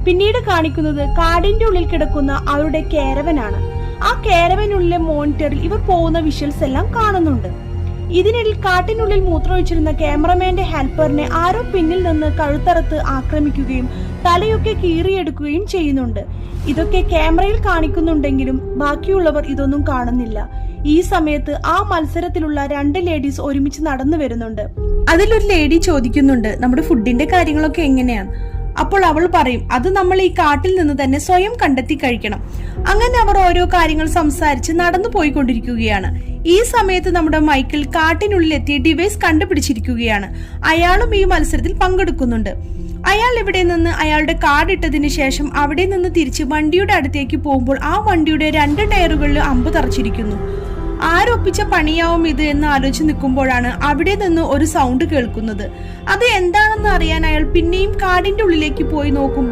പിന്നീട് കാണിക്കുന്നത് കാടിന്റെ ഉള്ളിൽ കിടക്കുന്ന അവരുടെ കാരവനാണ്. ആ കാരവനുള്ളിലെ മോണിറ്ററിൽ ഇവർ പോകുന്ന വിഷ്വൽസ് എല്ലാം കാണുന്നുണ്ട്. ഇതിനിടയിൽ കാട്ടിനുള്ളിൽ മൂത്രമൊഴിച്ചിരുന്ന ക്യാമറമാന്റെ ഹെൽപ്പറിനെ ആരോ പിന്നിൽ നിന്ന് കഴുത്തറത്ത് ആക്രമിക്കുകയും തലയൊക്കെ കീറിയെടുക്കുകയും ചെയ്യുന്നുണ്ട്. ഇതൊക്കെ ക്യാമറയിൽ കാണിക്കുന്നുണ്ടെങ്കിലും ബാക്കിയുള്ളവർ ഇതൊന്നും കാണുന്നില്ല. ഈ സമയത്ത് ആ മത്സരത്തിലുള്ള 2 ലേഡീസ് ഒരുമിച്ച് നടന്നു വരുന്നുണ്ട്. അതിലൊരു ലേഡി ചോദിക്കുന്നുണ്ട്, നമ്മുടെ ഫുഡിന്റെ കാര്യങ്ങളൊക്കെ എങ്ങനെയാണ്? അപ്പോൾ അവൾ പറയും, അത് നമ്മൾ ഈ കാട്ടിൽ നിന്ന് തന്നെ സ്വയം കണ്ടെത്തി കഴിക്കണം. അങ്ങനെ അവർ ഓരോ കാര്യങ്ങൾ സംസാരിച്ച് നടന്നു പോയിക്കൊണ്ടിരിക്കുകയാണ്. ഈ സമയത്ത് നമ്മുടെ മൈക്കിൾ കാട്ടിനുള്ളിൽ എത്തിയ ഡിവൈസ് കണ്ടുപിടിച്ചിരിക്കുകയാണ്. അയാളും ഈ മത്സരത്തിൽ പങ്കെടുക്കുന്നുണ്ട്. അയാൾ ഇവിടെ നിന്ന് അയാളുടെ കാർഡ് ഇട്ടതിന് ശേഷം അവിടെ നിന്ന് തിരിച്ച് വണ്ടിയുടെ അടുത്തേക്ക് പോകുമ്പോൾ ആ വണ്ടിയുടെ 2 ടയറുകളിൽ അമ്പ് തറച്ചിരിക്കുന്നു. ആരൊപ്പിച്ച പണിയാവും ഇത് എന്ന് ആലോചിച്ച് നിൽക്കുമ്പോഴാണ് അവിടെ നിന്ന് ഒരു സൗണ്ട് കേൾക്കുന്നത്. അത് എന്താണെന്ന് അറിയാൻ അയാൾ പിന്നെയും കാടിന്റെ ഉള്ളിലേക്ക് പോയി നോക്കുമ്പോൾ